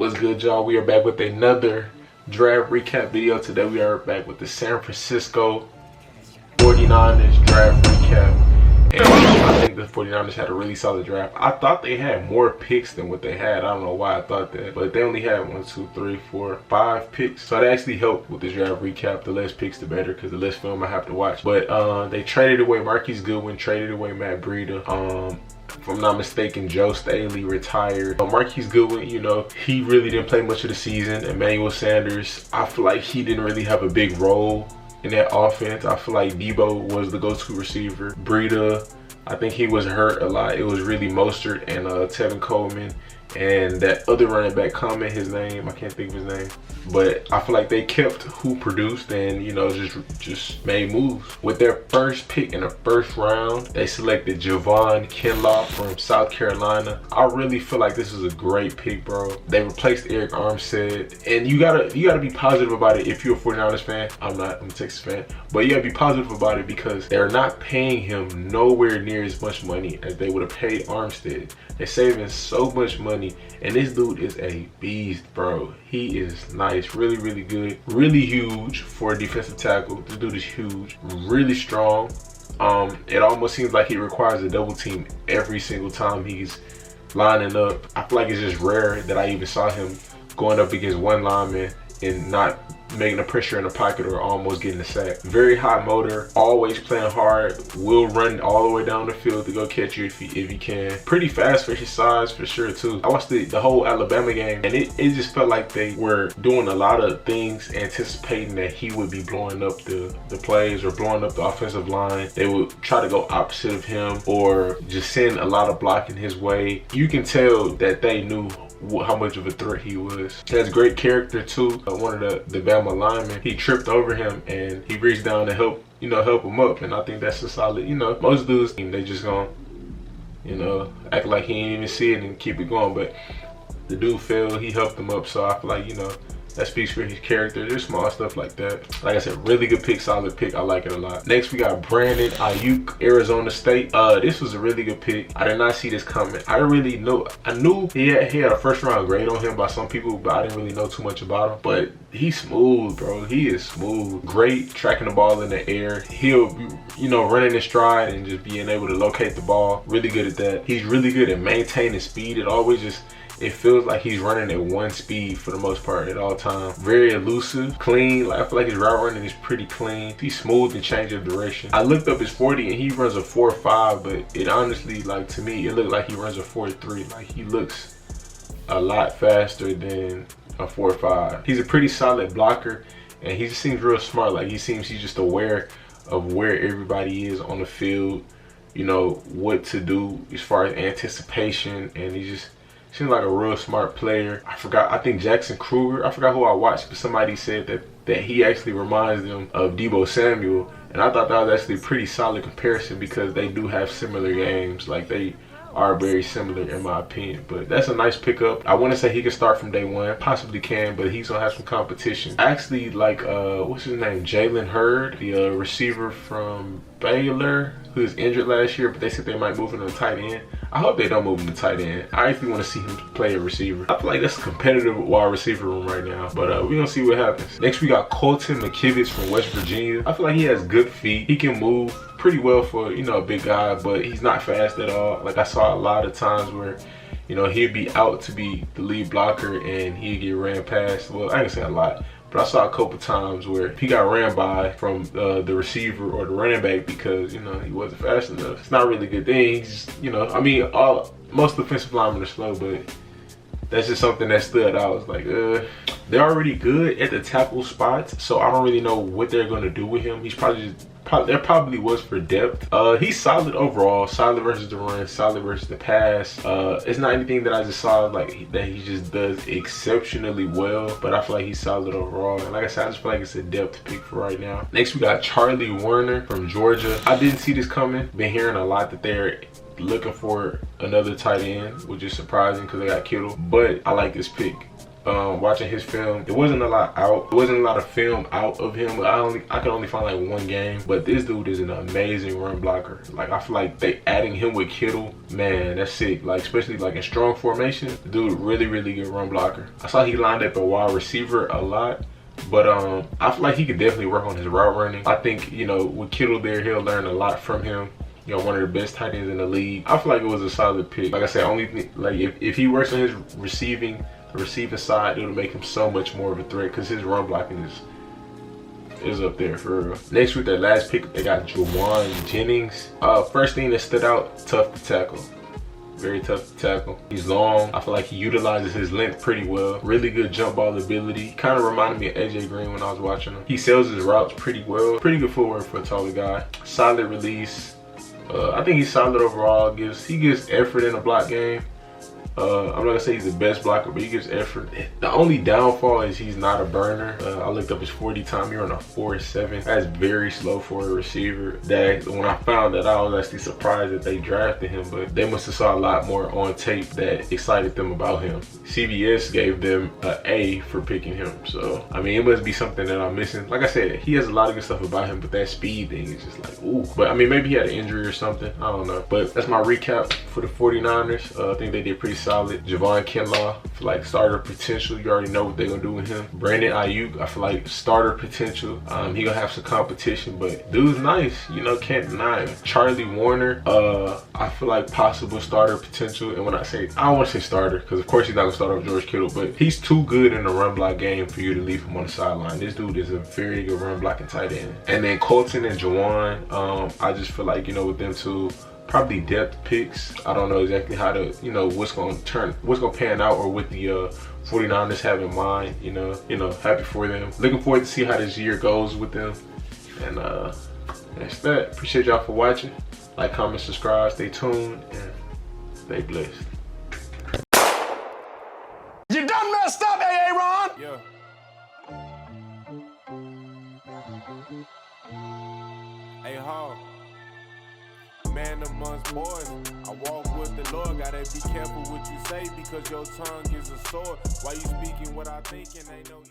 What's good, y'all? We are back with another draft recap video. Today we are back with the San Francisco 49ers draft recap. And I think the 49ers had a really solid draft. I thought they had more picks than what they had. I don't know why I thought that, but they only had 1, 2, 3, 4, 5 picks. So that actually helped with this draft recap. The less picks, the better, because the less film I have to watch. But they traded away Marquise Goodwin, traded away Matt Breida. If I'm not mistaken, Joe Staley retired. Marquise Goodwin, you know, he really didn't play much of the season. Emmanuel Sanders, I feel like he didn't really have a big role in that offense. I feel like Debo was the go-to receiver. Breida, I think he was hurt a lot. It was really Mostert and Tevin Coleman. And that other running back, comment his name, I can't think of his name. But I feel like they kept who produced and, you know, just made moves. With their first pick in the first round, they selected Javon Kinlaw from South Carolina. I really feel like this is a great pick, bro. They replaced Eric Armstead. And you gotta be positive about it if you're a 49ers fan. I'm not, I'm a Texas fan. But you gotta be positive about it because they're not paying him nowhere near as much money as they would have paid Armstead. They're saving so much money. And this dude is a beast, bro. He is nice, really, really good, really huge for a defensive tackle. This dude is huge, really strong. It almost seems like he requires a double team every single time he's lining up. I feel like it's just rare that I even saw him going up against one lineman and not making a pressure in the pocket or almost getting a sack. Very high motor, always playing hard, will run all the way down the field to go catch you if he can. Pretty fast for his size, for sure, too. I watched the whole Alabama game, and it just felt like they were doing a lot of things, anticipating that he would be blowing up the plays or blowing up the offensive line. They would try to go opposite of him or just send a lot of blocking his way. You can tell that they knew how much of a threat he was. He has great character too. One of the Bama linemen, he tripped over him and he reached down to help him up. And I think that's a solid, most dudes, they just gonna, act like he ain't even see it and keep it going. But the dude fell, he helped him up. So I feel like, that speaks for his character. There's small stuff like that. Like I said, really good pick, solid pick. I like it a lot. Next, we got Brandon Aiyuk, Arizona State. This was a really good pick. I did not see this coming. I knew he had a first round grade on him by some people, but I didn't really know too much about him. But he's smooth, bro. He is smooth. Great tracking the ball in the air. He'll, running his stride and just being able to locate the ball. Really good at that. He's really good at maintaining speed. It feels like he's running at one speed for the most part at all times. Very elusive, clean. Like, I feel like his route running is pretty clean. He's smooth and change of direction. I looked up his 40 and he runs a 4.5, but it honestly, like, to me, it looked like he runs a 4.3. Like, he looks a lot faster than a 4.5. He's a pretty solid blocker and he just seems real smart. Like, he's just aware of where everybody is on the field, what to do as far as anticipation, and he just seems like a real smart player. I think Jackson Kruger, I forgot who I watched, but somebody said that he actually reminds them of Debo Samuel. And I thought that was actually a pretty solid comparison because they do have similar games. Like, they are very similar in my opinion. But that's a nice pickup. I want to say he can start from day one. Possibly can, but he's going to have some competition. I actually like, what's his name? Jalen Hurd, the receiver from Baylor, who was injured last year, but they said they might move him to tight end. I hope they don't move him to tight end. I actually want to see him play a receiver. I feel like that's a competitive wide receiver room right now, but we're going to see what happens. Next, we got Colton Mckivitz from West Virginia. I feel like he has good feet. He can move pretty well for, a big guy, but he's not fast at all. Like, I saw a lot of times where, he'd be out to be the lead blocker and he'd get ran past. Well, I ain't say a lot, but I saw a couple times where he got ran by from the receiver or the running back because, he wasn't fast enough. It's not really good things, most defensive linemen are slow, but that's just something that stood out. I was like, they're already good at the tackle spots, so I don't really know what they're going to do with him. He's there probably was for depth. He's solid overall, solid versus the run, solid versus the pass. It's not anything that I just saw like that he just does exceptionally well, but I feel like he's solid overall. And like I said, I just feel like it's a depth pick for right now. Next, we got Charlie Woerner from Georgia. I didn't see this coming. Been hearing a lot that they're looking for another tight end, which is surprising because they got Kittle, but I like this pick. watching his film. There wasn't a lot out. There wasn't a lot of film out of him. I could only find like one game. But this dude is an amazing run blocker. Like, I feel like they adding him with Kittle, man, that's sick. Like, especially like in strong formation, the dude really, really good run blocker. I saw he lined up a wide receiver a lot. But I feel like he could definitely work on his route running. I think, you know, with Kittle there, he'll learn a lot from him. You know, one of the best tight ends in the league. I feel like it was a solid pick. Like I said, like if he works on his receiving side, it'll make him so much more of a threat because his run blocking is up there for real. Next with their last pick, they got Jauan Jennings. First thing that stood out, tough to tackle. Very tough to tackle. He's long. I feel like he utilizes his length pretty well. Really good jump ball ability. Kind of reminded me of AJ Green when I was watching him. He sells his routes pretty well. Pretty good footwork for a taller guy. Solid release. I think he's solid overall. He gives effort in a block game. I'm not gonna say he's the best blocker, but he gives effort. The only downfall is he's not a burner. I looked up his 40 time. You're on a 4.7. That's very slow for a receiver. That when I found that, I was actually surprised that they drafted him, but they must have saw a lot more on tape that excited them about him. CBS gave them an A for picking him. So I mean, it must be something that I'm missing. Like I said, he has a lot of good stuff about him, but that speed thing is just like, ooh. But I mean, maybe he had an injury or something. I don't know. But that's my recap for the 49ers. I think they did pretty solid. Javon Kinlaw, I feel like starter potential. You already know what they're gonna do with him. Brandon Aiyuk, I feel like starter potential. He gonna have some competition, but dude's nice. You know, can't deny him. Charlie Woerner, I feel like possible starter potential. And when I don't want to say starter, because of course he's not gonna start off George Kittle, but he's too good in the run block game for you to leave him on the sideline. This dude is a very good run blocking tight end. And then Colton and Jauan, I just feel like, you know, with them two, probably depth picks. I don't know exactly how to, you know, what's gonna pan out, or what the 49ers have in mind. You know, happy for them. Looking forward to see how this year goes with them. And that's that. Appreciate y'all for watching. Like, comment, subscribe, stay tuned, and stay blessed. You done messed up, Aaron. Yeah. Hey, Hall. Man amongst boys, I walk with the Lord. Gotta be careful what you say, because your tongue is a sword. Why you speaking what I think and ain't no